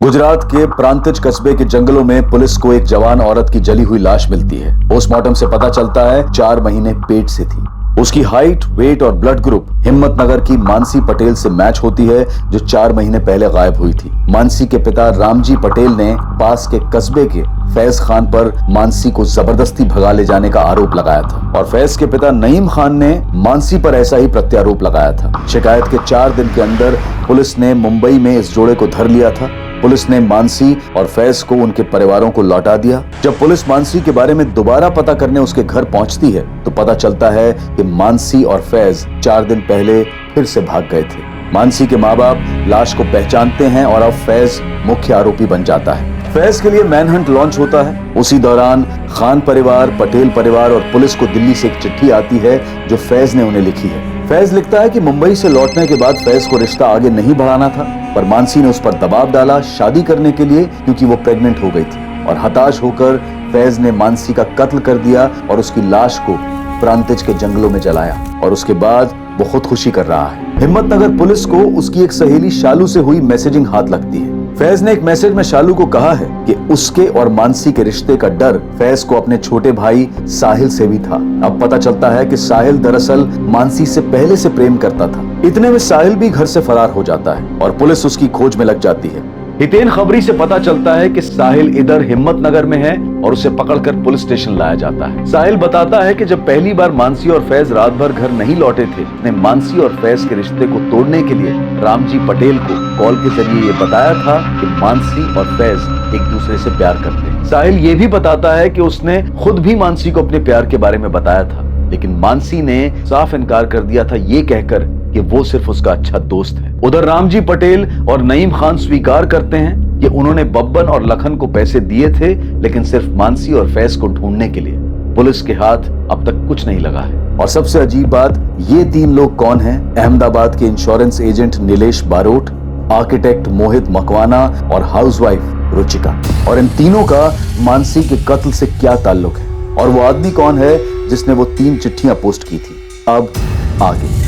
गुजरात के प्रांतिज कस्बे के जंगलों में पुलिस को एक जवान औरत की जली हुई लाश मिलती है। पोस्टमार्टम से पता चलता है 4 महीने पेट से थी। उसकी हाइट, वेट और ब्लड ग्रुप हिम्मतनगर की मानसी पटेल से मैच होती है, जो 4 महीने पहले गायब हुई थी। मानसी के पिता रामजी पटेल ने पास के कस्बे के फैज खान पर मानसी को जबरदस्ती भगा ले जाने का आरोप लगाया था और फैज के पिता नईम खान ने मानसी पर ऐसा ही प्रत्यारोप लगाया था। शिकायत के 4 दिन के अंदर पुलिस ने मुंबई में इस जोड़े को धर लिया था। पुलिस ने मानसी और फैज को उनके परिवारों को लौटा दिया। जब पुलिस मानसी के बारे में दोबारा पता करने उसके घर पहुंचती है तो पता चलता है कि मानसी और फैज 4 दिन पहले फिर से भाग गए थे। मानसी के माँ बाप लाश को पहचानते हैं और अब फैज मुख्य आरोपी बन जाता है। फैज के लिए मैनहंट लॉन्च होता है। उसी दौरान खान परिवार, पटेल परिवार और पुलिस को दिल्ली से एक चिट्ठी आती है जो फैज ने उन्हें लिखी है। फैज लिखता है कि मुंबई से लौटने के बाद फैज को रिश्ता आगे नहीं बढ़ाना था, पर मानसी ने उस पर दबाव डाला शादी करने के लिए, क्योंकि वो प्रेग्नेंट हो गई थी। और हताश होकर फैज ने मानसी का कत्ल कर दिया और उसकी लाश को प्रांतिज के जंगलों में जलाया और उसके बाद वो खुदकुशी कर रहा है। हिम्मतनगर पुलिस को उसकी एक सहेली शालू से हुई मैसेजिंग हाथ लगती है। फैज ने एक मैसेज में शालू को कहा है कि उसके और मानसी के रिश्ते का डर फैज को अपने छोटे भाई साहिल से भी था। अब पता चलता है कि साहिल दरअसल मानसी से पहले से प्रेम करता था। इतने में साहिल भी घर से फरार हो जाता है और पुलिस उसकी खोज में लग जाती है। हितेन खबरी से पता चलता है कि साहिल इधर हिम्मतनगर में है और उसे पकड़कर पुलिस स्टेशन लाया जाता है। साहिल बताता है कि जब पहली बार मानसी और फैज रात भर घर नहीं लौटे थे, ने मानसी और फैज के रिश्ते को तोड़ने के लिए रामजी पटेल को कॉल के जरिए ये बताया था कि मानसी और फैज एक दूसरे से प्यार करते हैं। साहिल ये भी बताता है कि उसने खुद भी मानसी को अपने प्यार के बारे में बताया था, लेकिन मानसी ने साफ इनकार कर दिया था, ये कहकर कि वो सिर्फ उसका अच्छा दोस्त है। उधर रामजी पटेल और नईम खान स्वीकार करते हैं कि उन्होंने बब्बन और लखन को पैसे दिए थे, लेकिन सिर्फ मानसी और फैज को ढूंढने के लिए। पुलिस के हाथ अब तक कुछ नहीं लगा है। और सबसे अजीब बात, ये 3 लोग कौन हैं? अहमदाबाद के insurance agent Nilesh Barot, architect Mohit Makwana और हाउसवाइफ रुचिका। और इन तीनों का मानसी के कत्ल से क्या ताल्लुक है? और वो आदमी कौन है जिसने वो 3 चिट्ठियां पोस्ट की थी? अब आगे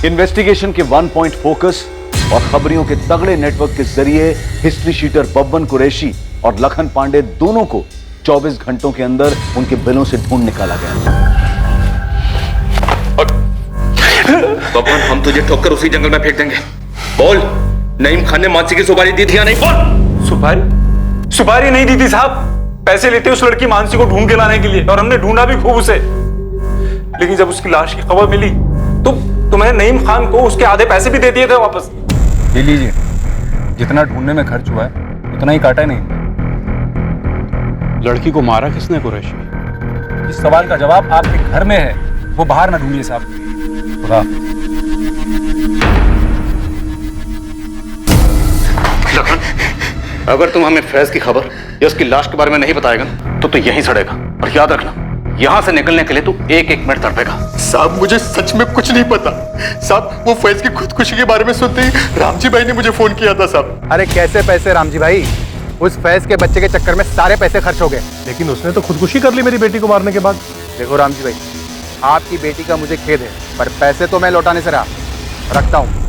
इन्वेस्टिगेशन के 1 पॉइंट फोकस और खबरियों के तगड़े नेटवर्क के जरिए हिस्ट्री शीटर बब्बन कुरैशी और लखन पांडे दोनों को 24 घंटों के अंदर उनके बिलों से ढूंढ निकाला गया। बब्बन, हम तुझे ठोककर उसी जंगल में फेंक देंगे। बोल, नईम खान ने मानसी की सुपारी दी थी या नहीं? बोल। सुपारी नहीं दी थी साहब। पैसे लेते उस लड़की मानसी को ढूंढ के लाने के लिए, और हमने ढूंढा भी खूब उसे। लेकिन जब उसकी लाश की खबर मिली तो मैंने नईम खान को उसके आधे पैसे भी दे दिए थे वापस। ले लीजिए, जितना ढूंढने में खर्च हुआ है उतना ही काटा नहीं। लड़की को मारा किसने कुरैशी? इस सवाल का जवाब आपके घर में है, वो बाहर ना ढूंढिए साहब। खुदा। लखन, अगर तुम हमें फैज की खबर या उसकी लाश के बारे में नहीं बताएगा तो यहीं सड़ेगा। और याद रखना, यहां से निकलने के लिए तू एक मिनट तड़पेगा। साहब, मुझे सच में कुछ नहीं पता। साहब, वो फैज की खुदकुशी के बारे में सुनते ही रामजी भाई ने मुझे फोन किया था साहब। अरे कैसे पैसे रामजी भाई? उस फैज के बच्चे के चक्कर में सारे पैसे खर्च हो गए। लेकिन उसने तो खुदकुशी कर ली मेरी बेटी को मारने के बाद। देखो रामजी भाई, आपकी बेटी का मुझे खेद है, पर पैसे तो मैं लौटाने से रखता हूं।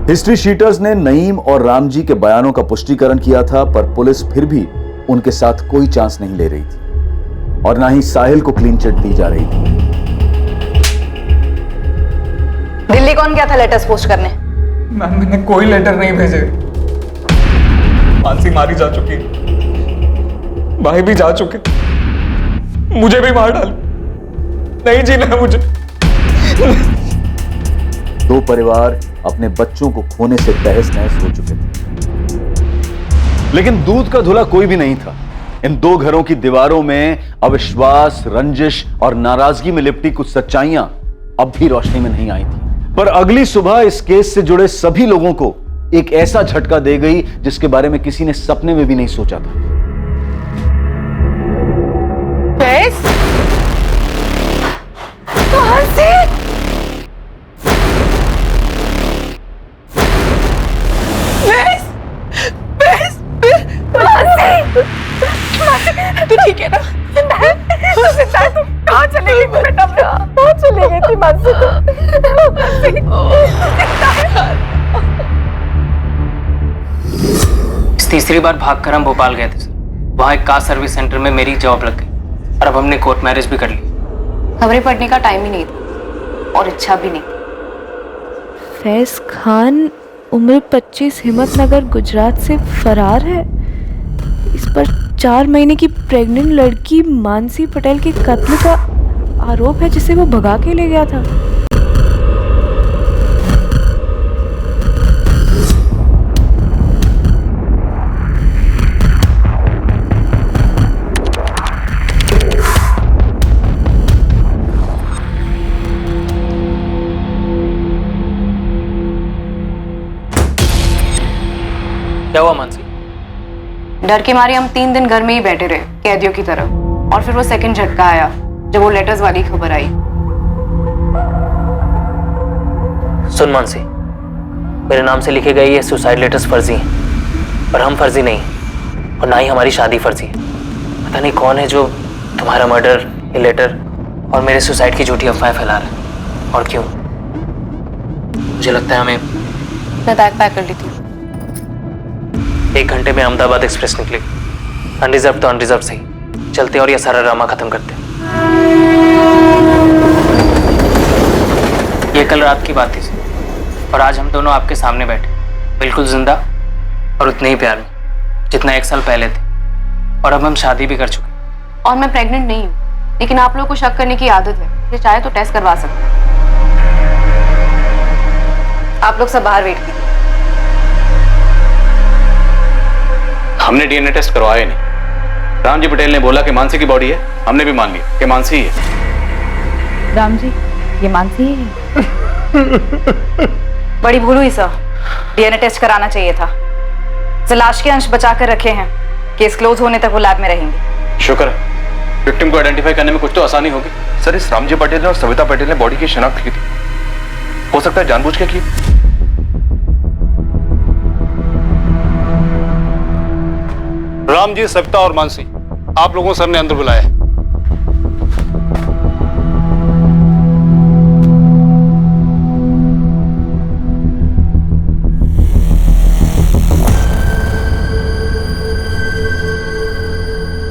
हिस्ट्री शीटर्स ने नईम और रामजी के बयानों का पुष्टिकरण किया था, पर पुलिस फिर भी उनके साथ कोई चांस नहीं ले रही थी और ना ही साहिल को क्लीन चिट दी जा रही थी। दिल्ली कौन गया था लेटर्स पोस्ट करने? मैम, मैंने कोई लेटर नहीं भेजे। मानसी मारी जा चुकी, भाई भी जा चुके, मुझे भी मार डाल। नहीं जीना है मुझे। 2 परिवार अपने बच्चों को खोने से तहस नहस हो चुके थे, लेकिन दूध का धुला कोई भी नहीं था। इन 2 घरों की दीवारों में अविश्वास, रंजिश और नाराजगी में लिपटी कुछ सच्चाइयां अब भी रोशनी में नहीं आई थी। पर अगली सुबह इस केस से जुड़े सभी लोगों को एक ऐसा झटका दे गई जिसके बारे में किसी ने सपने में भी नहीं सोचा था। तू ठीक है ना? तू कहाँ चली गई बेटा? कहाँ चली गई थी मानसी? तीसरी बार भागकर हम भोपाल गए थे सर। वहाँ एक कार सर्विस सेंटर में मेरी जॉब लग गई और अब हमने कोर्ट मैरिज भी कर ली। खबरें पढ़ने का टाइम ही नहीं था और इच्छा भी नहीं। फैज खान उम्र 25 हिम्मतनगर गुजरात से फरार है। इस पर 4 महीने की प्रेग्नेंट लड़की मानसी पटेल के कत्ल का आरोप है जिसे वो भगा के ले गया था। क्या हुआ मानसी? डर के मारे हम 3 दिन घर में ही बैठे रहे कैदियों की तरह, और फिर वो सेकंड झटका आया जब वो लेटर्स वाली खबर आई। सुन मानसी, मेरे नाम से लिखे गए ये सुसाइड लेटर्स फर्जी हैं और हम फर्जी नहीं, और ना ही हमारी शादी फर्जी है। पता नहीं कौन है जो तुम्हारा मर्डर, ये लेटर और मेरे सुसाइड की झूठी अफवाहें फैला रहा है और क्यों। मुझे लगता है हमें मैं बैग पैक कर लेती हूँ। 1 घंटे में अहमदाबाद एक्सप्रेस निकली। अनरिजर्व तो अनरिजर्व सही, चलते और ये सारा ड्रामा खत्म करते। ये कल रात की बात थी सर, और आज हम दोनों आपके सामने बैठे, बिल्कुल जिंदा और उतने ही प्यार में जितना 1 साल पहले थे, और अब हम शादी भी कर चुके। और मैं प्रेग्नेंट नहीं हूँ, लेकिन आप लोगों को शक करने की आदत है, इसलिए चाहे तो टेस्ट करवा सकते हैं। आप लोग सब बाहर वेट कीजिए। हमने डीएनए टेस्ट करवाया नहीं। रामजी पटेल ने बोला कि मानसी की बॉडी है, हमने भी मान लिया कि मानसी ही है। राम जी, ये मानसी ही है। बड़ी भूल हुई सर, डीएनए टेस्ट कराना चाहिए था। सर, लाश के अंश बचा कर रखे हैं, केस क्लोज होने तक वो लैब में रहेंगे। शुक्र है, विक्टिम को आइडेंटिफाई करने में कुछ तो आसानी होगी। सर, इस रामजी पटेल ने और सविता पटेल ने बॉडी की शिनाख्त की थी। हो सकता है जानबूझ के की। रामजी, सविता और मानसी, आप लोगों को सर ने अंदर बुलाया है।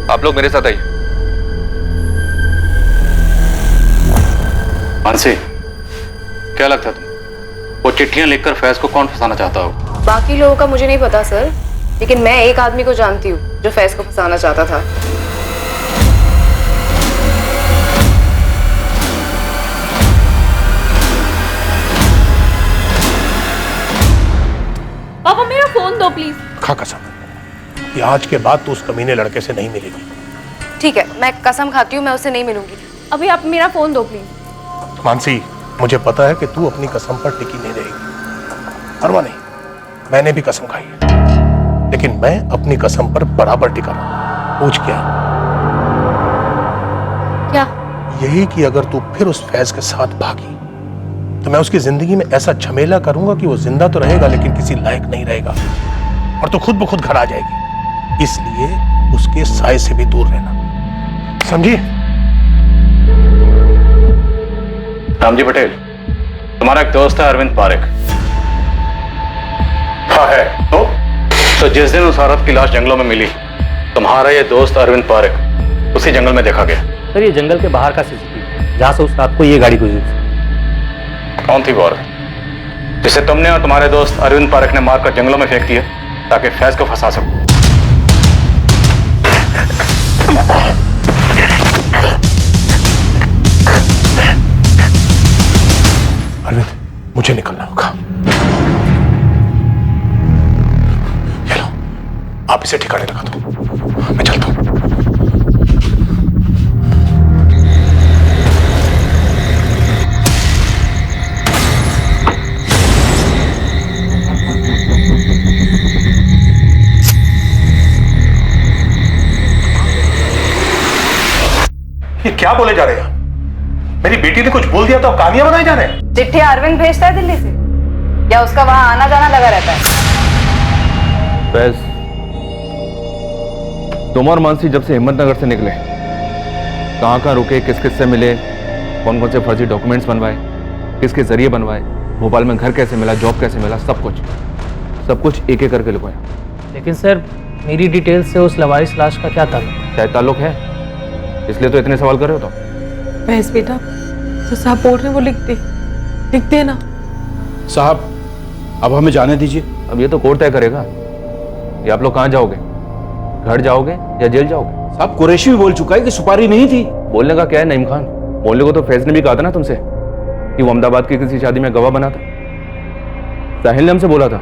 आप लोग मेरे साथ आइए। मानसी, क्या लगता है तुम, वो चिट्ठियां लिखकर फैज को कौन फंसाना चाहता हो? बाकी लोगों का मुझे नहीं पता सर, लेकिन मैं एक आदमी को जानती हूँ जो फैज को फंसाना चाहता था। पापा मेरा फोन दो प्लीज। खा कसम कि आज के बाद तू उस कमीने लड़के से नहीं मिलेगी। ठीक है, मैं कसम खाती हूँ मैं उससे नहीं मिलूंगी। अभी आप मेरा फोन दो प्लीज। मानसी, मुझे पता है कि तू अपनी कसम पर टिकी नहीं रहेगी। परवाह नहीं, मैंने भी कसम खाई है, लेकिन मैं अपनी कसम पर बराबर टिका रहा। पूछ क्या? क्या? यही कि अगर तू फिर उस फैज के साथ भागी तो मैं उसकी जिंदगी में ऐसा झमेला करूंगा कि वो जिंदा तो रहेगा लेकिन किसी लायक नहीं रहेगा, और तो खुद ब खुद घर आ जाएगी। इसलिए उसके साय से भी दूर रहना, समझी? रामजी पटेल, तुम्हारा एक दोस्त है अरविंद पारेख। हाँ है। तो जिस दिन उस औरत की लाश जंगलों में मिली, तुम्हारा ये दोस्त अरविंद पारेख उसी जंगल में देखा गया। सर, ये जंगल के बाहर का सीसीटीवी जहाँ से उस रात को ये गाड़ी गुजरी थी। कौन थी वो औरत जिसे तुमने और तुम्हारे दोस्त अरविंद पारेख ने मारकर जंगलों में फेंक दिया ताकि फैज को फंसा सको? अरविंद, मुझे निकलना होगा। ये लो, आप इसे ठिकाने लगा दो, मैं चलता हूं। ये क्या बोले जा रहे हैं? मेरी बेटी ने कुछ बोल दिया तो आप कहानियां बनाए जा रहे हैं? चिट्ठी अरविंद भेजता है दिल्ली से, या उसका वहां आना जाना लगा रहता है? फैज, तुम और मानसी जब से हिम्मतनगर से निकले कहाँ कहाँ रुके, किस किस से मिले, कौन कौन से फर्जी डॉक्यूमेंट्स बनवाए, किसके जरिए बनवाए, भोपाल में घर कैसे मिला, जॉब कैसे मिला, सब कुछ एक एक करके लिखवाया। लेकिन सर मेरी डिटेल से उस लवारिस लाश का क्या ताल्लुक? शायद ताल्लुक है, इसलिए तो इतने सवाल कर रहे हो। तो भैंस बेटा जो साहब बोल रहे हैं वो लिख दे ना। साहब अब हमें जाने दीजिए। अब ये तो कोर्ट तय करेगा। ये आप लोग कहाँ जाओगे, घर जाओगे या जेल जाओगे? साहब कुरैशी भी बोल चुका है कि सुपारी नहीं थी। बोलने का क्या है नईम खान, बोलने को तो फैज ने भी कहा था ना तुमसे कि वो अहमदाबाद की किसी शादी में गवाह बना था। साहिल ने हमसे बोला था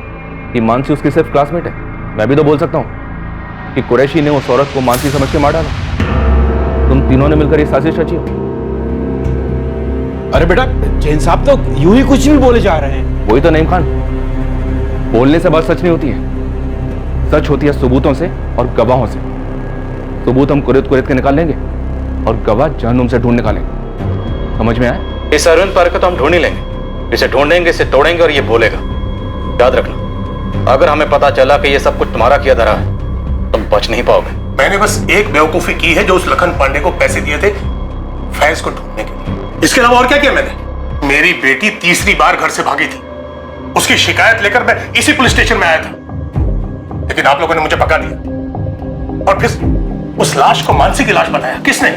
कि मानसी उसकी सिर्फ क्लासमेट है। मैं भी तो बोल सकता हूँ कि कुरैशी ने उस औरत को मानसी समझ के मार डाला। तुम तीनों ने मिलकर ये साजिश रची हो। अरे बेटा जैन साहब तो यूं ही कुछ भी बोले जा रहे हैं। वही तो नईम खान, बोलने से बात सच नहीं होती है, सच होती है सबूतों से और गवाहों से। सबूत हम कुरेद के निकाल लेंगे और गवाह जहन्नुम से ढूंढ निकालेंगे। समझ में आया? इस अरविंद पार्क को तो हम ढूंढ ही लेंगे, इसे ढूंढेंगे, इसे तोड़ेंगे और ये बोलेगा। याद रखना, अगर हमें पता चला कि ये सब कुछ तुम्हारा किया धरा है, तुम बच नहीं पाओगे। मैंने बस एक बेवकूफी की है, जो उस लखन पांडे को पैसे दिए थे फैज को ढूंढने के लिए। इसके अलावा और क्या किया मैंने? मेरी बेटी तीसरी बार घर से भागी थी, उसकी शिकायत लेकर मैं इसी पुलिस स्टेशन में आया था, लेकिन आप लोगों ने मुझे पकड़ा दिया और फिर उस लाश को मानसी की लाश बताया। किसने?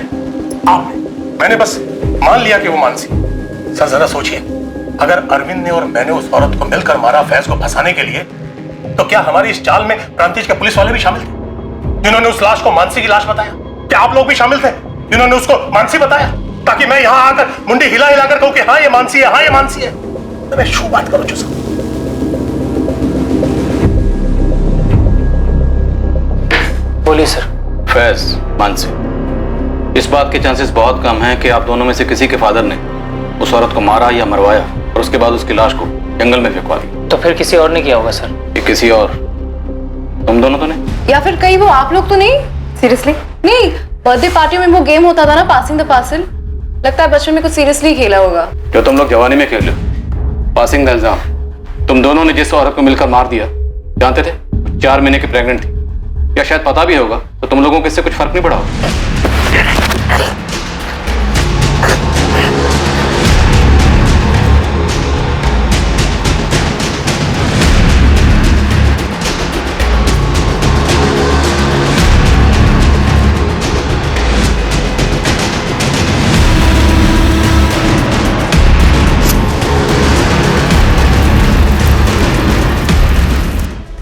आपने। मैंने बस मान लिया कि वो मानसी। सर जरा सोचिए, अगर अरविंद ने और मैंने उस औरत को मिलकर मारा फैज को फंसाने के लिए, तो क्या हमारी इस चाल में प्रांतिज के पुलिस वाले भी शामिल थे जिन्होंने उस लाश को मानसी की लाश बताया? क्या आप लोग भी शामिल थे जिन्होंने उसको मानसी बताया, ताकि मैं यहां आकर मुंडी हिला हिलाकर कहूं कि हाँ ये मानसी है, हाँ ये मानसी है? तो मैं शू बात करूं चुसा। बोलिए सर। फैज, मानसी, इस बात के चांसेस बहुत कम हैं कि आप दोनों में से किसी के फादर ने उस औरत को मारा या मरवाया और उसके बाद उसकी लाश को जंगल में फेंकवा दी। तो फिर किसी और ने किया होगा सर। ये किसी और, तुम दोनों तो नहीं? या फिर कहीं वो आप लोग तो नहीं? सीरियसली नहीं, बर्थडे पार्टी में वो गेम होता था ना, पासिंग द पार्सल, लगता है बचपन में कुछ सीरियसली खेला होगा। जो तुम लोग जवानी में खेल, पासिंग द इल्जाम। तुम दोनों ने जिस औरत को मिलकर मार दिया, जानते थे 4 महीने की प्रेग्नेंट थी, या शायद पता भी होगा, तो तुम लोगों को इससे कुछ फर्क नहीं पड़ा होगा।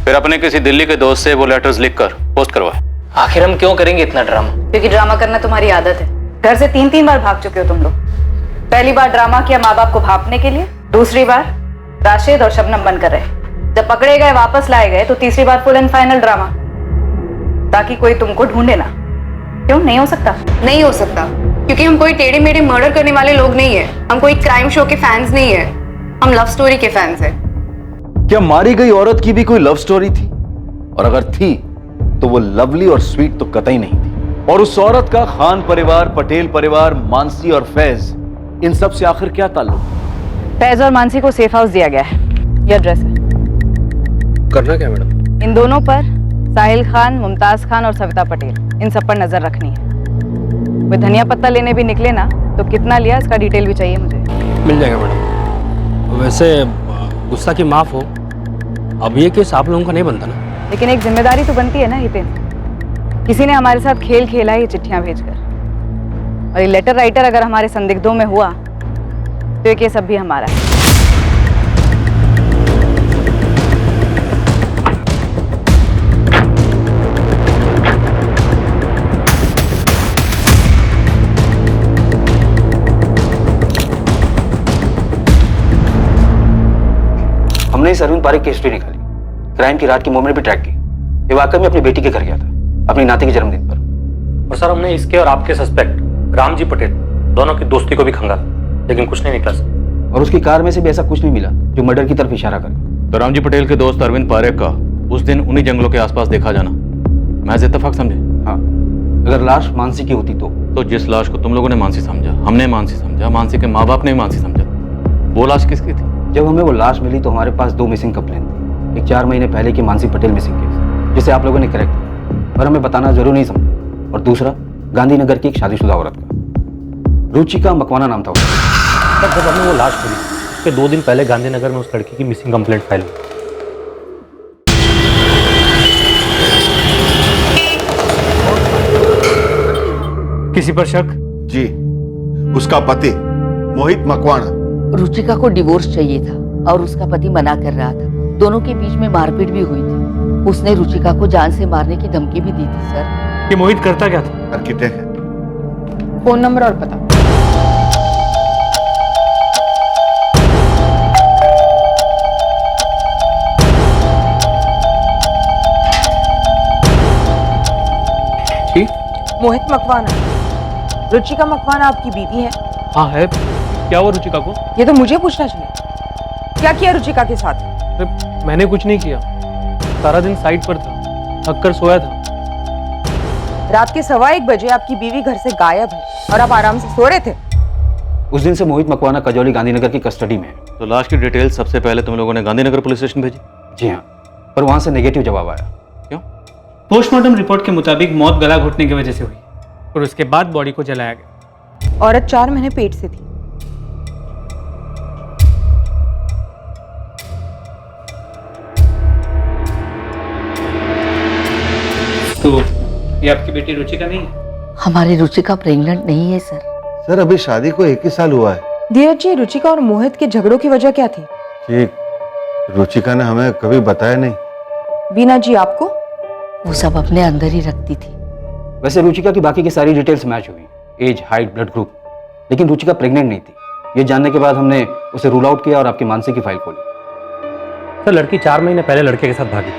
फिर अपने किसी दिल्ली के दोस्त से वो लेटर्स लिखकर पोस्ट करवाए। आखिर हम क्यों करेंगे इतना ड्रामा? क्योंकि ड्रामा करना तुम्हारी आदत है। घर से 3-3 बार भाग चुके हो तुम लोग। पहली बार ड्रामा किया माँ बाप को भापने के लिए, दूसरी बार राशिद और शबनम बनकर रहे, जब पकड़े गए वापस लाए गए तो तीसरी बार फुल एंड फाइनल ड्रामा, ताकि कोई तुमको ढूंढे ना। क्यों नहीं हो सकता? नहीं हो सकता, क्योंकि हम कोई टेढ़े मेढ़े मर्डर करने वाले लोग नहीं है, हम कोई क्राइम शो के फैंस नहीं है, हम लव स्टोरी के फैंस हैं। क्या मारी गई औरत की भी कोई लव स्टोरी थी? और अगर थी तो वो लवली और स्वीट तो कतई नहीं थी। और उस औरत का खान परिवार, पटेल परिवार, मानसी और फैज, इन सब से आखिर क्या ताल्लुक? फैज और मानसी को सेफ हाउस दिया गया है, ये एड्रेस है। करना क्या मैडम? इन दोनों पर साहिल खान, मुमताज खान और सविता पटेल, इन सब पर नजर रखनी है। कोई धनिया पत्ता लेने भी निकले ना तो कितना लिया इसका डिटेल भी चाहिए मुझे। मिल जाएगा मैडम। वैसे गुस्सा की माफ हो, अब ये केस आप लोगों का नहीं बनता ना? लेकिन एक जिम्मेदारी तो बनती है ना हितेन। किसी ने हमारे साथ खेल खेला है ये चिट्ठियां भेजकर, और ये लेटर राइटर अगर हमारे संदिग्धों में हुआ तो ये केस अब भी हमारा है। हमने इस अरविंद पारिक की हिस्ट्री निकाली, क्राइम की रात की मूवमेंट भी ट्रैक की। ये वाकई में अपनी बेटी के घर गया था, अपनी नाती के जन्मदिन पर। और सर हमने इसके और आपके सस्पेक्ट रामजी पटेल दोनों की दोस्ती को भी खंगाला, लेकिन कुछ नहीं निकला सर। और उसकी कार में से भी ऐसा कुछ नहीं मिला जो मर्डर की तरफ इशारा करे। तो रामजी पटेल के दोस्त अरविंद पारेख का उस दिन उन्हीं जंगलों के आसपास देखा जाना महज इत्तेफाक समझे? हाँ, अगर लाश मानसी की होती तो जिस लाश को तुम लोगों ने मानसी समझा, हमने मानसी समझा, मानसी के माँ बाप ने भी मानसी समझा, वो लाश किसकी थी? जब हमें वो लाश मिली तो हमारे पास 2 मिसिंग कंप्लेन थी। एक 4 महीने पहले की मानसी पटेल मिसिंग केस, जिसे आप लोगों ने करेक्ट किया और हमें बताना जरूर नहीं समझा, और दूसरा गांधीनगर की एक शादीशुदा औरत का। रुचिका मकवाना नाम था उसका। सर जब हमने वो लाश खोली उसके 2 दिन पहले गांधीनगर में उस लड़की की मिसिंग कंप्लेंट फाइल हुई। किसी पर शक? जी, उसका पति मोहित मकवाना। रुचिका को डिवोर्स चाहिए था और उसका पति मना कर रहा था। दोनों के बीच में मारपीट भी हुई थी। उसने रुचिका को जान से मारने की धमकी भी दी थी सर। ये मोहित करता क्या था? आर्किटेक्ट है। फोन नंबर और पता? मोहित मकवाना। रुचिका मकवाना आपकी बीवी है? हाँ है। क्या हुआ रुचिका को? ये तो मुझे पूछना चाहिए। क्या किया रुचिका के साथ? मैंने कुछ नहीं किया, सारा दिन साइट पर था, थक कर सोया था। रात के 1:15 बजे आपकी बीवी घर से गायब है और आप आराम से सो रहे थे। उस दिन से मोहित मकवाना कजौली गांधीनगर की कस्टडी में है। तो लाश की डिटेल सबसे पहले तुम लोगों ने गांधीनगर पुलिस स्टेशन भेजी? जी हाँ, पर वहां से नेगेटिव जवाब आया। क्यों? पोस्टमार्टम रिपोर्ट के मुताबिक मौत गला घुटने की वजह से हुई और उसके बाद बॉडी को जलाया गया। औरत 4 महीने पेट से थी। तो ये आपकी बेटी रुचिका नहीं है? हमारी रुचिका प्रेग्नेंट नहीं है सर। सर अभी शादी को 1 ही साल हुआ है। धीरज जी, रुचिका और मोहित के झगड़ों की वजह क्या थी? ठीक, रुचिका ने हमें कभी बताया नहीं। बीना जी आपको? वो सब अपने अंदर ही रखती थी। वैसे रुचिका की बाकी की सारी डिटेल्स मैच हुई, एज, हाइट, ब्लड ग्रुप, लेकिन रुचिका प्रेग्नेंट नहीं थी। ये जानने के बाद हमने उसे रूल आउट किया और आपकी मानसी की फाइल खोली। सर लड़की 4 महीने पहले लड़के के साथ भागी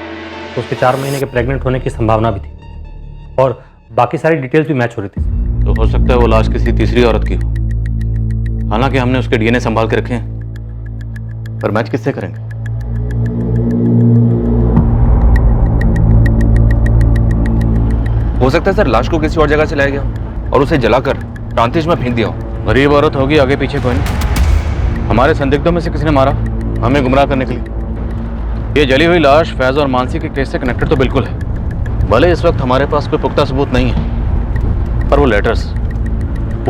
तो उसके 4 महीने के प्रेग्नेंट होने की संभावना भी थी और बाकी सारी डिटेल्स भी मैच हो रही थी। तो हो सकता है वो लाश किसी तीसरी औरत की हो। हालांकि हमने उसके डीएनए संभाल के रखे हैं, पर मैच किससे करेंगे? हो सकता है सर लाश को किसी और जगह से लाया गया और उसे जलाकर प्रांतिश में फेंक दिया हो। गरीब औरत होगी, आगे पीछे कोई नहीं। हमारे संदिग्धों में से किसी ने मारा, हमें गुमराह करने के लिए। ये जली हुई लाश फैज और मानसी के केस से कनेक्टेड तो बिल्कुल है। भले इस वक्त हमारे पास कोई पुख्ता सबूत नहीं है, पर वो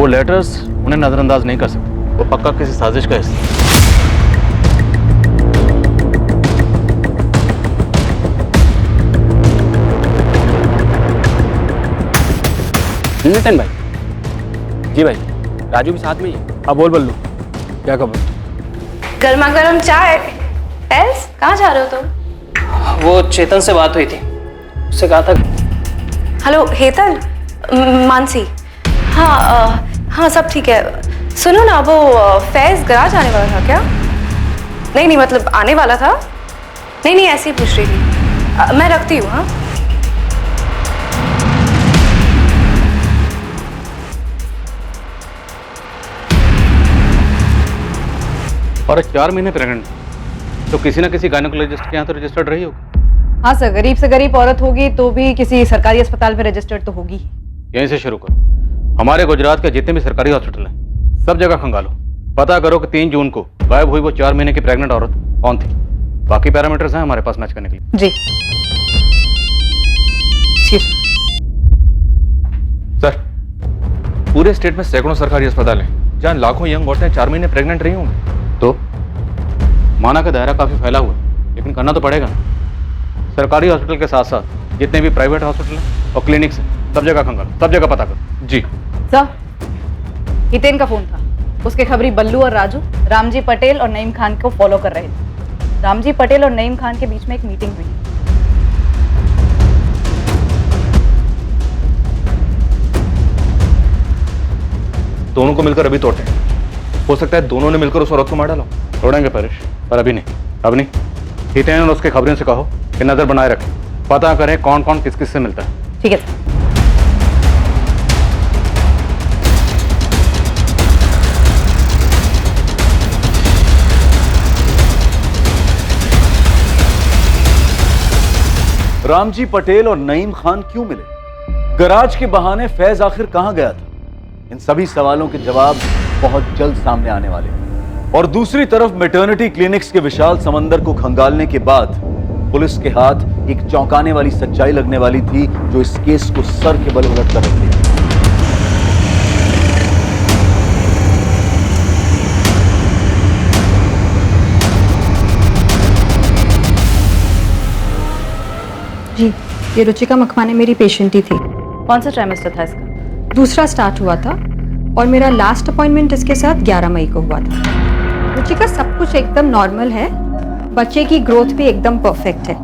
लेटर्स उन्हें नजरअंदाज नहीं कर सकते। वो पक्का किसी साजिश का हिस्सा। नितिन भाई। जी भाई, राजू भी साथ में ही है। हाँ बोल बल्लू, क्या खबर? गर्मा गर्म चाय। फैज, कहाँ जा रहे हो तुम? वो चेतन से बात हुई थी, उससे कहा था। हेलो हेतल, मानसी। हाँ हाँ सब ठीक है। सुनो ना, वो फैज गराज आने वाला था क्या? नहीं मतलब आने वाला था। नहीं ऐसे ही पूछ रही थी। मैं रखती हूँ। हाँ और 4 महीने प्रेग्नेंट, तो किसी ना किसी गायनेकोलॉजिस्ट के यहाँ तो रजिस्टर्ड रही होगी। हाँ सर, गरीब से गरीब औरत होगी तो भी किसी सरकारी अस्पताल में रजिस्टर्ड तो होगी। यहीं से शुरू करो। हमारे गुजरात के जितने भी सरकारी हॉस्पिटल हैं, सब जगह खंगालो, पता करो कि 3 जून को गायब हुई वो 4 महीने की प्रेग्नेंट औरत कौन थी। बाकी पैरामीटर्स हैं हमारे पास मैच करने के लिए। जी सर, पूरे स्टेट में सैकड़ों सरकारी अस्पताल हैं जहां लाखों यंग औरतें 4 महीने प्रेग्नेंट रही होंगी। तो माना का दायरा काफी फैला हुआ है, लेकिन करना तो पड़ेगा ना। सरकारी हॉस्पिटल के साथ साथ जितने भी प्राइवेट हॉस्पिटल हैं और क्लिनिक्स हैं, सब जगह खंगालो, सब जगह पता करो। जी सर, हितेन का फोन था। उसके खबरी बल्लू और राजू रामजी पटेल और नईम खान को फॉलो कर रहे थे। रामजी पटेल और नईम खान के बीच में एक मीटिंग हुई। दोनों को मिलकर अभी तोड़ते हैं। हो सकता है दोनों ने मिलकर उस औरत को मार डाला। तोड़ेंगे परेश, पर अभी नहीं। अब नहीं। हितेन और उसके खबरों से कहो कि नजर बनाए रखें, पता करें कौन कौन किस किस से मिलता है। ठीक है सर। रामजी पटेल और नईम खान क्यों मिले? गराज के बहाने फैज आखिर कहां गया था? इन सभी सवालों के जवाब बहुत जल्द सामने आने वाले हैं। और दूसरी तरफ मैटरनिटी क्लिनिक्स के विशाल समंदर को खंगालने के बाद पुलिस के हाथ एक चौंकाने वाली सच्चाई लगने वाली थी, जो इस केस को सर के बल उलट कर रख दिया। ये रुचिका मखमाने मेरी पेशेंट ही थी। कौन सा ट्राइमेस्टर था इसका? दूसरा स्टार्ट हुआ था और मेरा लास्ट अपॉइंटमेंट इसके साथ 11 मई को हुआ था। रुचिका सब कुछ एकदम नॉर्मल है, बच्चे की ग्रोथ भी एकदम परफेक्ट है।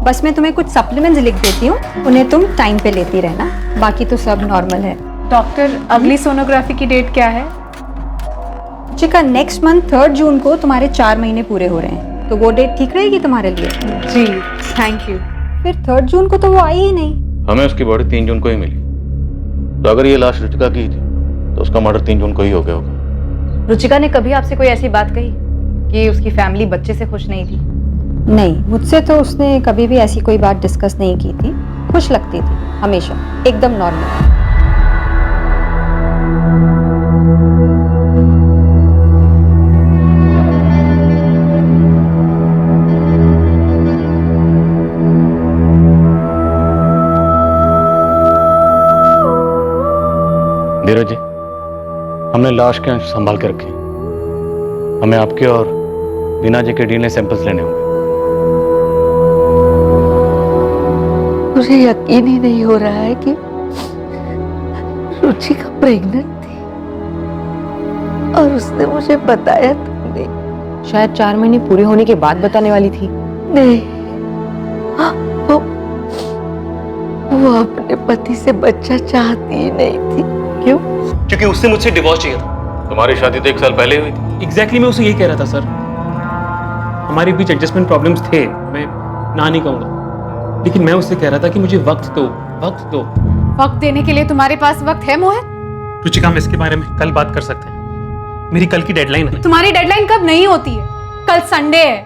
बस मैं तुम्हें कुछ सप्लीमेंट्स लिख देती हूँ, उन्हें तुम टाइम पे लेती रहना, बाकी तो सब नॉर्मल है। डॉक्टर, अगली सोनोग्राफी की डेट क्या है? रुचिका, नेक्स्ट मंथ 3 जून को तुम्हारे 4 महीने पूरे हो रहे हैं, तो वो डेट ठीक रहेगी तुम्हारे लिए? जी, थैंक यू। फिर 3 जून को तो वो आई ही नहीं। हमें उसकी बॉडी 3 जून को ही मिली, तो अगर ये लाश रुचिका की थी तो उसका मर्डर 3 जून को ही हो गया होगा। रुचिका ने कभी आपसे कोई ऐसी बात कही कि उसकी फैमिली बच्चे से खुश नहीं थी? नहीं, मुझसे तो उसने कभी भी ऐसी कोई बात डिस्कस नहीं की थी। खुश लगती थी हमेशा, एकदम नॉर्मल। धीरज जी, हमने लाश के अंश संभाल के रखे। हमें आपके और दीना जी के डीएनए सैंपल्स लेने होंगे। मुझे यकीन ही नहीं हो रहा है कि रुचिका प्रेग्नेंट थी और उसने मुझे बताया तक नहीं। शायद 4 महीने पूरे होने के बाद बताने वाली थी। नहीं, वो अपने पति से बच्चा चाहती ही नहीं थी। क्यों? क्योंकि उससे मुझसे डिवोर्स चाहिए था। तुम्हारी शादी तो 1 साल पहले हुई थी। एग्जैक्टली मैं उसे यही कह रहा था सर। हमारे बीच एडजस्टमेंट प्रॉब्लम्स थे, मैं ना नहीं कहूँगा, लेकिन मैं उससे कह रहा था कि मुझे वक्त दो, वक्त दो। वक्त देने के लिए तुम्हारे पास वक्त है मोहित? रुचिका, हम इसके बारे में कल बात कर सकते हैं। मेरी कल की डेडलाइन है। तुम्हारी डेडलाइन कब नहीं होती है? कल संडे है,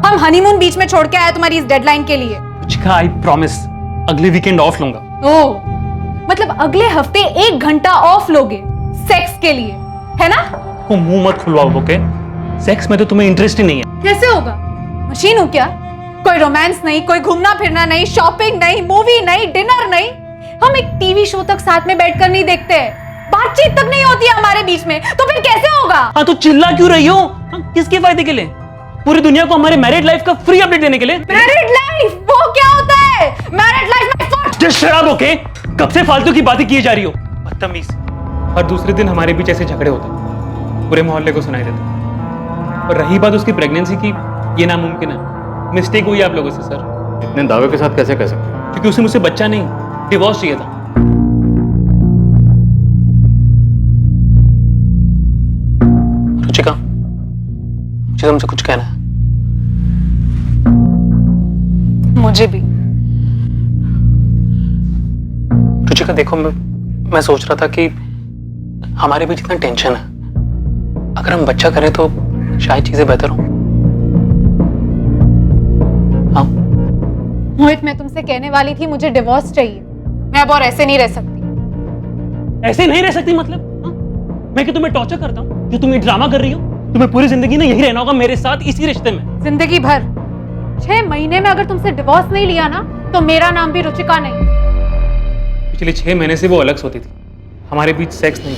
हम हनीमून बीच में छोड़ के आए तुम्हारी इस डेडलाइन के लिए। रुचिका, आई प्रॉमिस अगले वीकेंड ऑफ लूंगा। ओह, मतलब अगले हफ्ते 1 घंटा ऑफ लोगे सेक्स के लिए, है ना? को मुंह मत खुलवाओ, ओके? सेक्स में तो तुम्हें इंटरेस्ट ही नहीं है। कैसे होगा? मशीन हूँ क्या? कोई रोमांस नहीं, कोई घूमना फिरना नहीं, शॉपिंग नहीं, मूवी नहीं, डिनर नहीं। हम एक टीवी शो तक साथ में बैठकर नहीं देखते, बातचीत तक नहीं होती है हमारे बीच में, तो फिर कैसे होगा? हाँ, तो चिल्ला क्यों रही हो? किसके फायदे के लिए? पूरी दुनिया को हमारे मैरिड लाइफ का फ्री अपडेट देने के लिए? मैरिड लाइफ वो क्या होता है? मैरिड लाइफ में जस्ट शट अप, ओके? कब से फालतू की बातें किए जा रही हो? बदतमीज। हर दूसरे दिन हमारे बीच ऐसे झगड़े होते, पूरे मोहल्ले को सुनाई देते। और रही बात उसकी प्रेगनेंसी की, ये नामुमकिन है, मिस्टेक हुई आप लोगों से सर। इतने दावे के साथ कैसे कह सकते? क्योंकि उसे मुझसे बच्चा नहीं, डिवोर्स चाहिए था। रुचिका, मुझे तुमसे कुछ कहना है। मुझे भी। रुचिका, देखो, मैं सोच रहा था कि हमारे बीच इतना टेंशन है, अगर हम बच्चा करें तो शायद चीजें बेहतर हो। हाँ मोहित, मैं तुमसे कहने वाली थी मुझे डिवोर्स चाहिए। मैं अब और ऐसे नहीं रह सकती। ऐसे नहीं रह सकती मतलब? हाँ? मैं कि तुम्हें टॉर्चर करता हूँ जो तुम ये ड्रामा कर रही हो? तुम्हें पूरी जिंदगी ना यही रहना होगा मेरे साथ, इसी रिश्ते में। जिंदगी भर? 6 महीने में अगर तुमसे डिवोर्स नहीं लिया ना, तो मेरा नाम भी रुचिका नहीं। पिछले 6 महीने से वो अलग सोती थी, हमारे बीच सेक्स नहीं,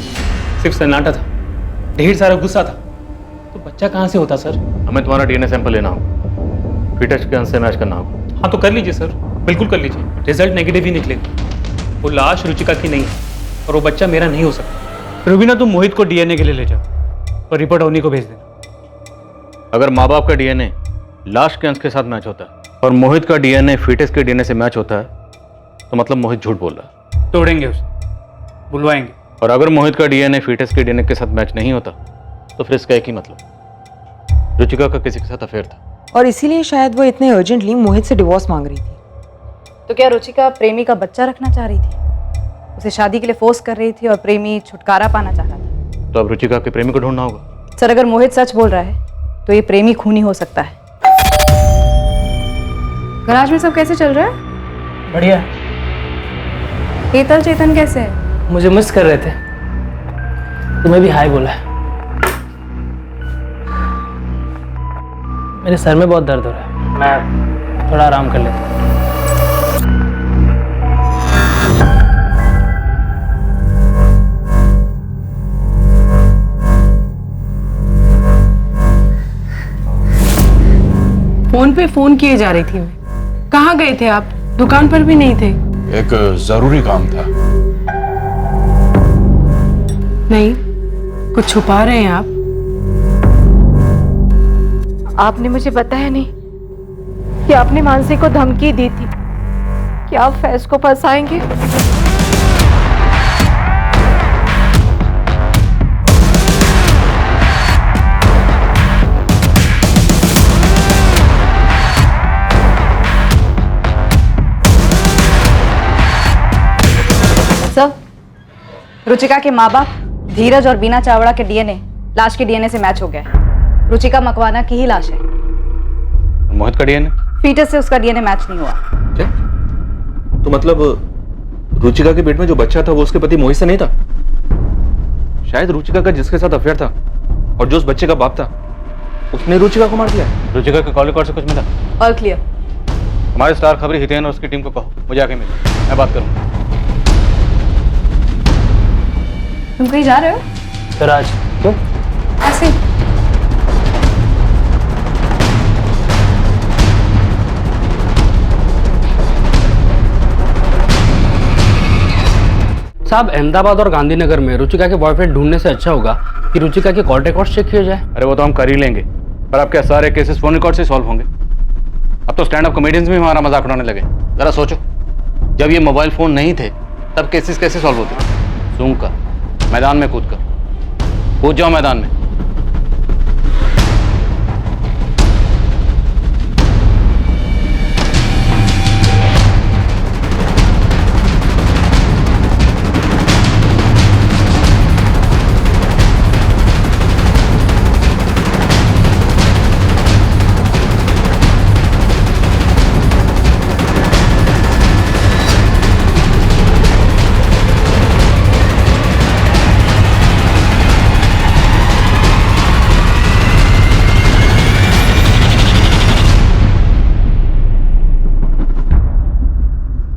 सिर्फ सन्नाटा था, ढेर सारा गुस्सा था। तो बच्चा कहाँ से होता सर? हमें तुम्हारा डीएनए सैंपल लेना होगा, फिटस के अंश से मैच करना होगा। हाँ, तो कर लीजिए सर, बिल्कुल कर लीजिए। रिजल्ट नेगेटिव ही निकलेगा। वो लाश रुचिका की नहीं है और वो बच्चा मेरा नहीं हो सकता। रुबीना, तुम मोहित को डीएनए के लिए ले जाओ और रिपोर्ट अवनी को भेज देना। अगर माँ बाप का डीएनए लाश के अंश के साथ मैच होता है और मोहित का डीएनए फीटस के डीएनए से मैच होता है, तो मतलब मोहित झूठ बोल रहा है। तोड़ेंगे उसे, बुलवाएंगे। और अगर मोहित का डीएनए फीटस के डीएनए के साथ मैच नहीं होता, तो फिर इसका एक ही मतलब, रुचिका का किसी के साथ अफेयर था। और इसीलिए शायद वो इतने अर्जेंटली मोहित से डिवोर्स मांग रही थी। तो क्या रुचिका प्रेमी का बच्चा रखना चाह रही थी? उसे शादी के लिए फोर्स कर रही थी और प्रेमी छुटकारा पाना चाह रहा था। तो अब रुचिका के प्रेमी को ढूंढना होगा। सर, अगर मोहित सच बोल रहा है तो ये प्रेमी खूनी हो सकता है। गराज में सब कैसे चल रहा है? बढ़िया। हेतल चेतन कैसे है? मुझे मिस कर रहे थे, तुम्हें भी हाय बोला है। मेरे सर में बहुत दर्द हो रहा है, मैं थोड़ा आराम कर लेता हूँ। फोन पे फोन किए जा रही थी मैं। कहाँ गए थे आप? दुकान पर भी नहीं थे? एक जरूरी काम था। नहीं, कुछ छुपा रहे हैं आप? आपने मुझे बताया नहीं कि आपने मानसी को धमकी दी थी कि आप फैज को फंसाएंगे। सर, रुचिका के माँ बाप धीरज और बीना चावड़ा के डीएनए लाश के डीएनए से मैच हो गया है। रुचिका मकवाना की ही लाश है। मोहित का डीएनए? फीटस से उसका डीएनए मैच नहीं हुआ। क्या? तो मतलब रुचिका के पेट में जो बच्चा था वो उसके पति मोहित से नहीं था? शायद रुचिका का जिसके साथ अफेयर था और जो उस बच्चे का बाप था उसने रुचिका को मार दिया। रुचिका के कॉल रिकॉर्ड से कुछ मिला? All clear. हमारे स्टार खबरी हितेन और उसकी टीम को कहो मुझे आके मिलो, मैं बात करूंगा। तुम कहीं जा रहे हो? सर आज क्यों? ऐसे। साहब, अहमदाबाद और गांधीनगर में रुचिका के बॉयफ्रेंड ढूंढने से अच्छा होगा कि रुचिका के कॉल रिकॉर्ड चेक किया जाए। अरे वो तो हम कर ही लेंगे, पर आपके सारे केसेस फोन रिकॉर्ड से सॉल्व होंगे। अब तो स्टैंड अप कॉमेडियंस भी हमारा मजाक उड़ाने लगे। जरा सोचो, जब ये मोबाइल फोन नहीं थे तब केसेस कैसे सॉल्व होते? सूंघ कर, मैदान में कूद जाओ मैदान में।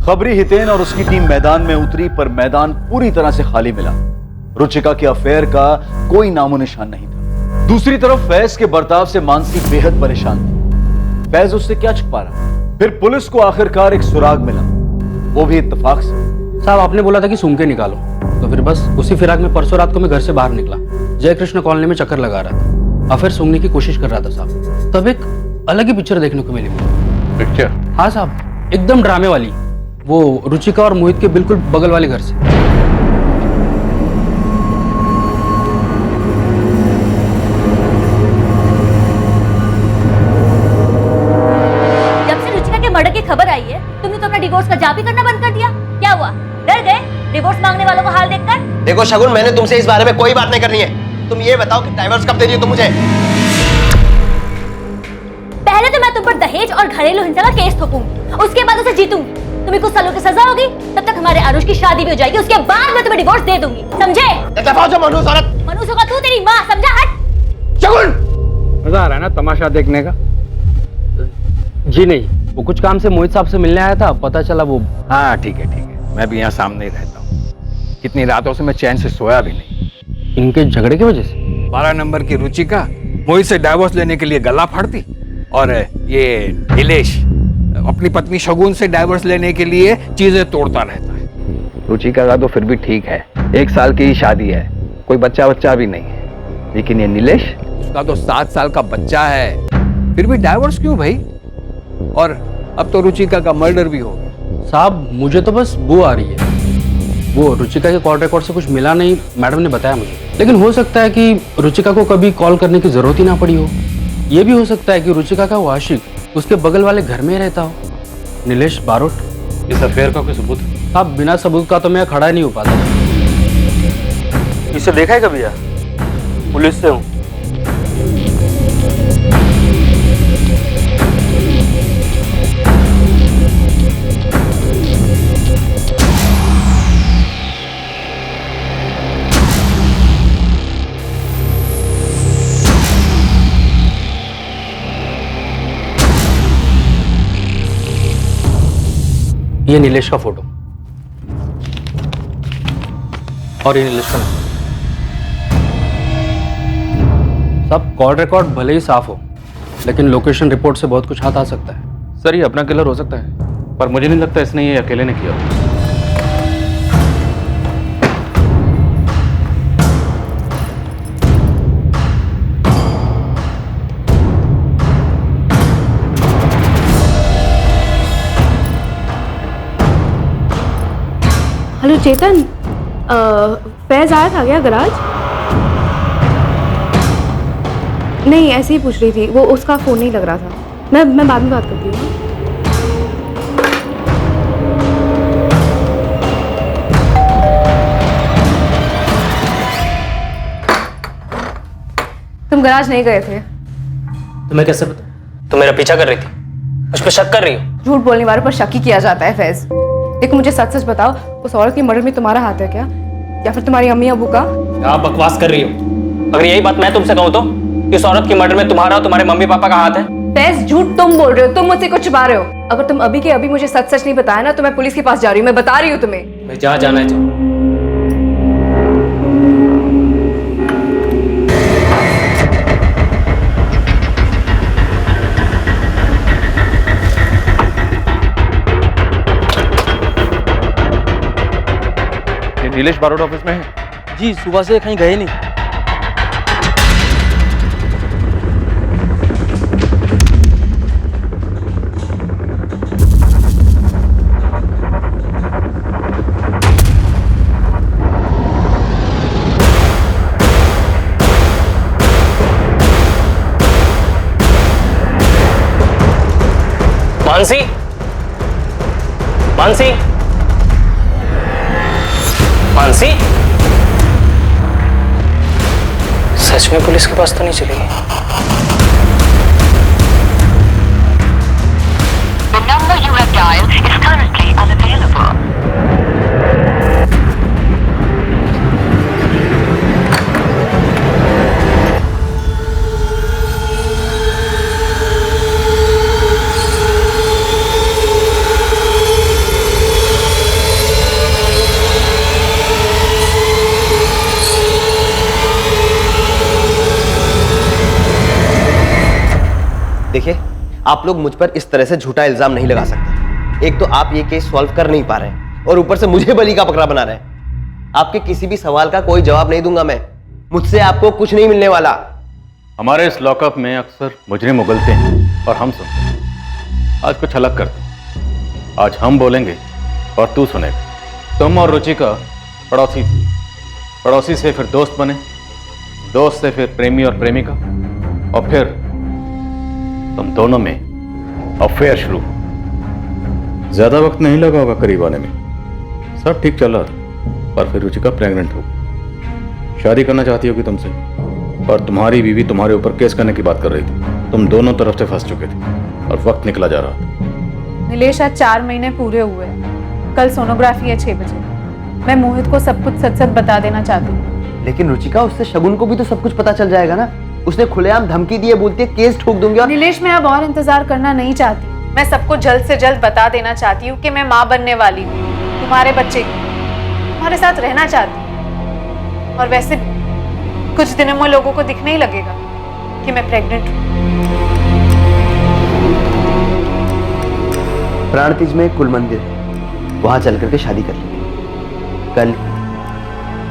खबरी हितेन और उसकी टीम मैदान में उतरी, पर मैदान पूरी तरह से खाली मिला। रुचिका के अफेयर का कोई नामो निशान नहीं था। दूसरी तरफ फैज के बर्ताव से मानसी बेहद परेशान थी। फैज उससे क्या छुपा रहा? फिर पुलिस को आखिरकार एक सुराग मिला, वो भी इत्तेफाक से। साहब, आपने बोला था कि सूंघ के निकालो, तो फिर बस उसी फिराक में परसों रात को मैं घर से बाहर निकला। जय कृष्ण कॉलोनी में चक्कर लगा रहा था, अफेयर सूंघने की कोशिश कर रहा था साहब। तब एक अलग ही पिक्चर देखने को मिली मुझे। पिक्चर? हाँ साहब, एकदम ड्रामे वाली, वो रुचिका और मोहित के बिल्कुल बगल वाले घर से। जब से रुचिका के मर्डर की खबर आई है, तुमने तो अपना डिवोर्स का जाप ही करना बंद कर दिया। क्या हुआ? डर गए डिवोर्स मांगने वालों का हाल देखकर? देखो शगुन, मैंने तुमसे इस बारे में कोई बात नहीं करनी है। तुम ये बताओ कि डाइवोर्स कब दे रही हो तुम मुझे? पहले तो मैं तुम पर दहेज और घरेलू हिंसा का केस ठोकूंगी, उसके बाद उसे जीतूंगी। तुम्हें कुछ सालों की सजा होगी, तब तक हमारे आरुष की शादी भी हो जाएगी। उसके बाद मैं तुम्हें डिवोर्स दे दूंगी, समझे? मनहूस औरत। मनहूस होगा तू, तेरी माँ, समझा? हट। शगुन, मजा आ रहा है ना तमाशा देखने का? जी नहीं, वो कुछ काम से मोहित साहब से मिलने आया था, पता चला वो। हाँ ठीक है, मैं भी यहाँ सामने ही रहता हूँ। कितनी रातों से मैं चैन से सोया भी नहीं। इनके झगड़े की वजह से? 12 नंबर की रुचिका मोहित से डाइवोर्स लेने के लिए गला फाड़ती, और ये नीलेश अपनी पत्नी शगुन से डाइवोर्स लेने के लिए चीजें तोड़ता रहता है। रुचिका का तो फिर भी ठीक है, 1 साल की ही शादी है, कोई बच्चा भी नहीं है। लेकिन ये नीलेश, उसका तो 7 साल का बच्चा है, फिर भी डाइवोर्स क्यों भाई? और अब तो रुचिका का मर्डर भी हो गया। साहब, मुझे तो बस बू आ रही है। वो रुचिका के कॉल रिकॉर्ड से कुछ मिला नहीं, मैडम ने बताया मुझे। लेकिन हो सकता है कि रुचिका को कभी कॉल करने की जरूरत ही ना पड़ी हो। ये भी हो सकता है कि रुचिका का वो आशिक उसके बगल वाले घर में रहता हो, नीलेश बारोट। इस अफेयर का कोई सबूत? साहब, बिना सबूत का तो मैं खड़ा नहीं हो पाता। इसे देखा है कभी यार? पुलिस से हूँ। ये नीलेश का फोटो और ये नीलेश का नंबर। सब कॉल रिकॉर्ड भले ही साफ हो, लेकिन लोकेशन रिपोर्ट से बहुत कुछ हाथ आ सकता है। सर, ये अपना किलर हो सकता है। पर मुझे नहीं लगता इसने ये अकेले ने किया। हेलो चेतन, फैज आया था क्या गराज? नहीं, ऐसे ही पूछ रही थी, वो उसका फ़ोन नहीं लग रहा था। मैं बाद में बात करती हूँ। तुम गराज नहीं गए थे? तुम्हें कैसे पता? तुम मेरा पीछा कर रही थी, मुझ पर शक कर रही हो? झूठ बोलने वालों पर शक ही किया जाता है फैज। देखो मुझे सच सच बताओ, उस औरत की मर्डर में तुम्हारा हाथ है क्या, या फिर तुम्हारी अम्मी अबू का? क्या बकवास कर रही हो? अगर यही बात मैं तुमसे कहूँ तो कि उस औरत की मर्डर में तुम्हारा और तुम्हारे मम्मी पापा का हाथ है? फैज झूठ तुम बोल रहे हो, तुम मुझसे कुछ छुपा रहे हो। अगर तुम अभी के अभी मुझे सच सच नहीं बताया ना तो मैं पुलिस के पास जा रही हूँ, मैं बता रही हूँ तुम्हें। मैं जहाँ जाना है जाओ। नीलेश बारोट ऑफिस में है? जी, सुबह से कहीं गए नहीं। मानसी, मानसी, मानसी, सच में पुलिस के पास तो नहीं चली गई? The number you have dialed is currently unavailable. देखिए, आप लोग मुझ पर इस तरह से झूठा इल्जाम नहीं लगा सकते। एक तो आप ये केस सॉल्व कर नहीं पा रहे हैं और ऊपर से मुझे बलि का बकरा बना रहे हैं। आपके किसी भी सवाल का कोई जवाब नहीं दूंगा मैं। मुझसे आपको कुछ नहीं मिलने वाला। हमारे इस लॉकअप में अक्सर मुजरिम उगलते हैं और हम सुनते हैं। आज कुछ अलग करते हैं। आज हम बोलेंगे और तू सुनेगा। तुम और रुचिका पड़ोसी थी, पड़ोसी से फिर दोस्त बने, दोस्त से फिर प्रेमी और प्रेमिका, और फिर तुम दोनों में अफेयर शुरू। ज्यादा वक्त नहीं लगा होगा करीब आने में। सब ठीक चल रहा था, पर फिर रुचिका प्रेग्नेंट हो गई। शादी करना चाहती होगी तुमसे, और तुम्हारी बीवी तुम्हारे ऊपर केस करने की बात कर रही थी। तुम दोनों तरफ से फंस चुके थे और वक्त निकला जा रहा था। नीलेश, आज 4 महीने पूरे हुए। कल सोनोग्राफी है 6 बजे। मैं मोहित को सब कुछ सच सच बता देना चाहती हूँ। लेकिन रुचिका, उससे शगुन को भी तो सब कुछ पता चल जाएगा ना। उसने खुलेआम धमकी दी है, बोलती है केस ठोक दूंगी। और नीलेश, मैं अब और इंतजार करना नहीं चाहती। मैं सबको जल्द से जल्द बता देना चाहती हूँ कि मैं माँ बनने वाली हूँ, तुम्हारे बच्चे की, तुम्हारे साथ रहना चाहती हूँ। और वैसे भी कुछ दिनों में लोगों को दिखने ही लगेगा कि मैं प्रेग्नेंट हूँ। प्राणतीज में कुल मंदिर, वहां चल करके शादी कर लेंगे।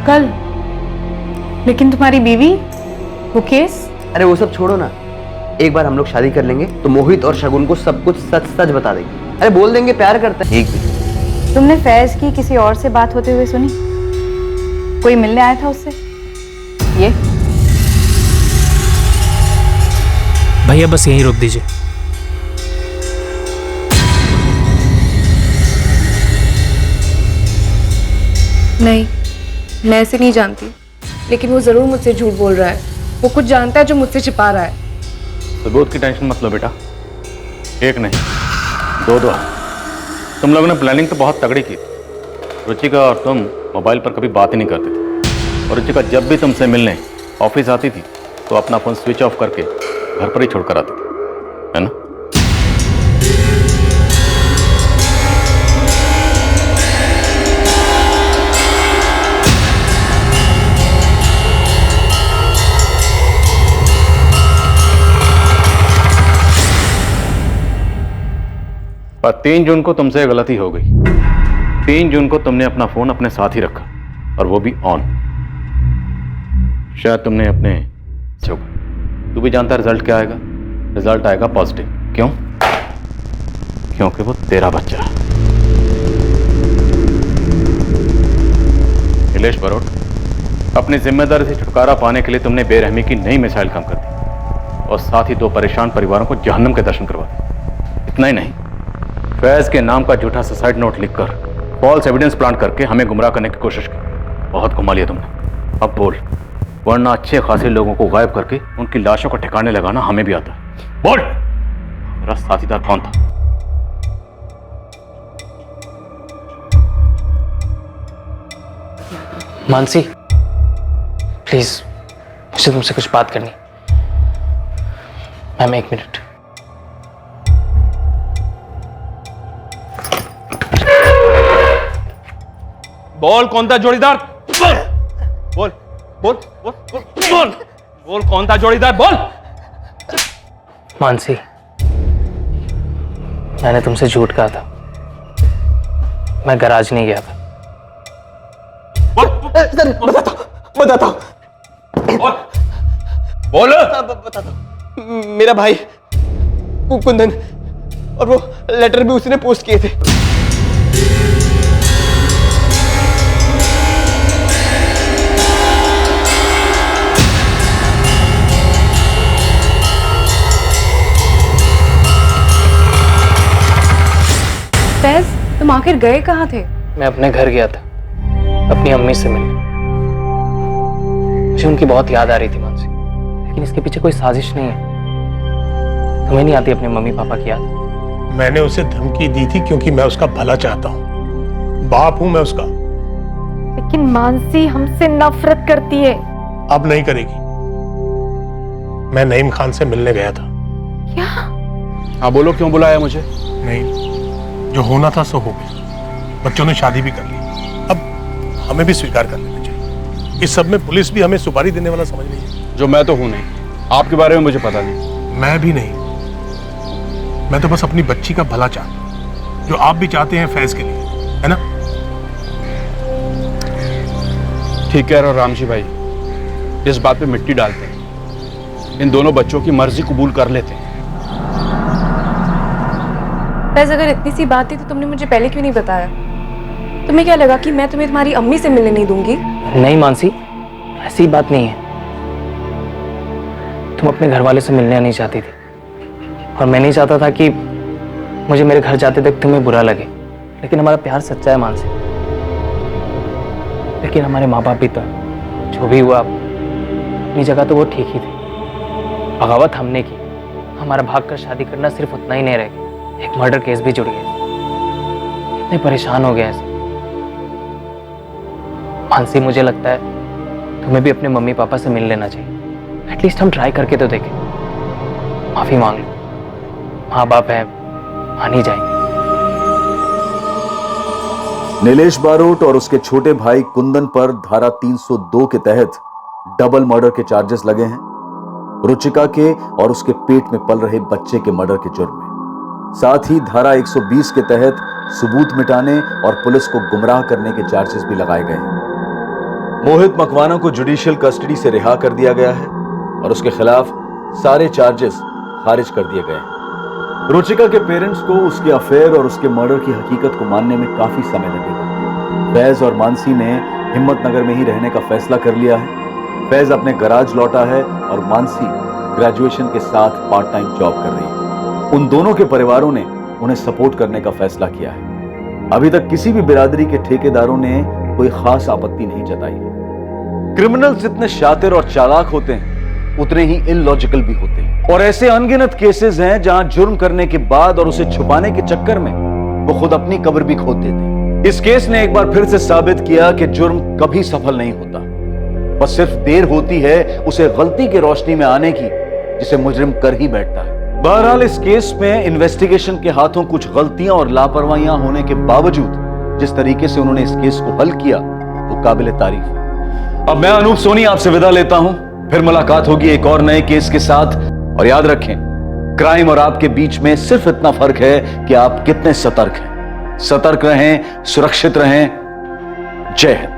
कल? लेकिन तुम्हारी बीवी, वो केस? अरे वो सब छोड़ो ना। एक बार हम लोग शादी कर लेंगे तो मोहित और शगुन को सब कुछ सच सच बता देंगे। अरे बोल देंगे प्यार करते हैं। एक भी। तुमने फैज की किसी और से बात होते हुए सुनी? कोई मिलने आया था उससे? ये भैया बस यहीं रोक दीजिए। नहीं, मैं ऐसे नहीं जानती, लेकिन वो जरूर मुझसे झूठ बोल रहा है। वो कुछ जानता है जो मुझसे छिपा रहा है। सबूत की टेंशन मत लो बेटा, एक नहीं दो। तुम लोगों ने प्लानिंग तो बहुत तगड़ी की थी। रुचिका और तुम मोबाइल पर कभी बात ही नहीं करते थे, और रुचिका जब भी तुमसे मिलने ऑफिस आती थी तो अपना फोन स्विच ऑफ करके घर पर ही छोड़कर आती थी, है ना? पर 3 जून को तुमसे गलती हो गई। 3 जून को तुमने अपना फोन अपने साथ ही रखा, और वो भी ऑन। शायद तुमने अपने तू भी जानता रिजल्ट क्या आएगा? रिजल्ट आएगा पॉजिटिव। क्यों? क्योंकि वो तेरा बच्चा है। नीलेश बरोट, अपनी जिम्मेदारी से छुटकारा पाने के लिए तुमने बेरहमी की नई मिसाइल काम कर दी, और साथ ही 2 परेशान परिवारों को जहन्नम के दर्शन करवा दिए। इतना ही नहीं, फैज के नाम का झूठा सुसाइड नोट लिखकर फॉल्स एविडेंस प्लांट करके हमें गुमराह करने की कोशिश की। बहुत घुमा लिया तुमने। अब बोल, वरना अच्छे खासे लोगों को गायब करके उनकी लाशों को ठिकाने लगाना हमें भी आता है। बोल, मेरा साथीदार कौन था? मानसी, प्लीज मुझे तुमसे कुछ बात करनी। Ma'am 1 minute. बोल, कौन था जोड़ीदार? बोल बोल बोल बोल बोल बोल बोल, कौन था जोड़ीदार? बोल। मानसी, मैंने तुमसे झूठ कहा था। मैं गराज नहीं गया था। बताता बोल। बताता मेरा भाई कुंदन, और वो लेटर भी उसने पोस्ट किए थे। फैज, तुम आखिर गए कहाँ थे? मैं अपने घर गया था, अपनी अम्मी से मिलने। मुझे उनकी बहुत याद आ रही थी मानसी, लेकिन इसके पीछे कोई साजिश नहीं है। तुम्हें नहीं आती अपने मम्मी पापा की याद? मैंने उसे धमकी दी थी क्योंकि मैं उसका भला चाहता हूँ, बाप हूं मैं उसका। लेकिन मानसी हमसे नफरत करती है। अब नहीं करेगी। मैं नईम खान से मिलने गया था। क्या? हाँ बोलो, क्यों बुलाया मुझे? नहीं, जो होना था सो हो गया। बच्चों ने शादी भी कर ली, अब हमें भी स्वीकार कर लेना चाहिए। इस सब में पुलिस भी हमें सुपारी देने वाला समझ रही है। जो मैं तो हूं नहीं, आपके बारे में मुझे पता नहीं। मैं भी नहीं, मैं तो बस अपनी बच्ची का भला चाहता हूं, जो आप भी चाहते हैं फैज के लिए, है ना? ठीक कह रहे हो रामजी भाई, इस बात पे मिट्टी डालते हैं। इन दोनों बच्चों की मर्जी कबूल कर लेते हैं। फैज, अगर इतनी सी बात थी तो तुमने मुझे पहले क्यों नहीं बताया? तुम्हें क्या लगा कि मैं तुम्हें तुम्हारी अम्मी से मिलने नहीं दूंगी? नहीं मानसी, ऐसी बात नहीं है। तुम अपने घर वाले से मिलने नहीं चाहती थी, और मैं नहीं चाहता था कि मुझे मेरे घर जाते तक तुम्हें बुरा लगे। लेकिन हमारा प्यार सच्चा है मानसी। लेकिन हमारे माँ बाप भी तो, जो भी हुआ अपनी जगह तो वो ठीक ही थे। बगावत हमने की, हमारा भागकर शादी करना सिर्फ उतना ही नहीं रह गया, एक मर्डर केस भी जुड़ गया। इतने परेशान हो गए ऐसे। मानसी, मुझे लगता है तुम्हें भी अपने मम्मी पापा से मिल लेना चाहिए। एटलीस्ट हम ट्राई करके तो देखें। माफी मांग लो, माँ बाप है, मान ही जाएंगे। नीलेश बारोट और उसके छोटे भाई कुंदन पर धारा 302 के तहत डबल मर्डर के चार्जेस लगे हैं, रुचिका के और उसके पेट में पल रहे बच्चे के मर्डर के जुर्म में। साथ ही धारा 120 के तहत सबूत मिटाने और पुलिस को गुमराह करने के चार्जेस भी लगाए गए हैं। मोहित मकवाना को जुडिशियल कस्टडी से रिहा कर दिया गया है और उसके खिलाफ सारे चार्जेस खारिज कर दिए गए हैं। रुचिका के पेरेंट्स को उसके अफेयर और उसके मर्डर की हकीकत को मानने में काफी समय लगेगा। फैज और मानसी ने हिम्मत नगर में ही रहने का फैसला कर लिया है। फैज अपने गराज लौटा है और मानसी ग्रेजुएशन के साथ पार्ट टाइम जॉब कर रही है। उन दोनों के परिवारों ने उन्हें सपोर्ट करने का फैसला किया है। अभी तक किसी भी बिरादरी के ठेकेदारों ने कोई खास आपत्ति नहीं जताई है। क्रिमिनल्स जितने शातिर और चालाक होते हैं, उतने ही इलॉजिकल भी होते हैं, और ऐसे अनगिनत केसेस हैं जहां जुर्म करने के बाद और उसे छुपाने के चक्कर में वो खुद अपनी कब्र भी खोद देते। इस केस ने एक बार फिर से साबित किया कि जुर्म कभी सफल नहीं होता, बस सिर्फ देर होती है उसे गलती की रोशनी में आने की, जिसे मुजरिम कर ही बैठता है। बहरहाल इस केस में इन्वेस्टिगेशन के हाथों कुछ गलतियां और लापरवाहियां होने के बावजूद जिस तरीके से उन्होंने इस केस को हल किया वो काबिल तारीफ है। अब मैं अनूप सोनी आपसे विदा लेता हूं, फिर मुलाकात होगी एक और नए केस के साथ। और याद रखें, क्राइम और आपके बीच में सिर्फ इतना फर्क है कि आप कितने सतर्क हैं। सतर्क रहें, सुरक्षित रहें। जय हिंद।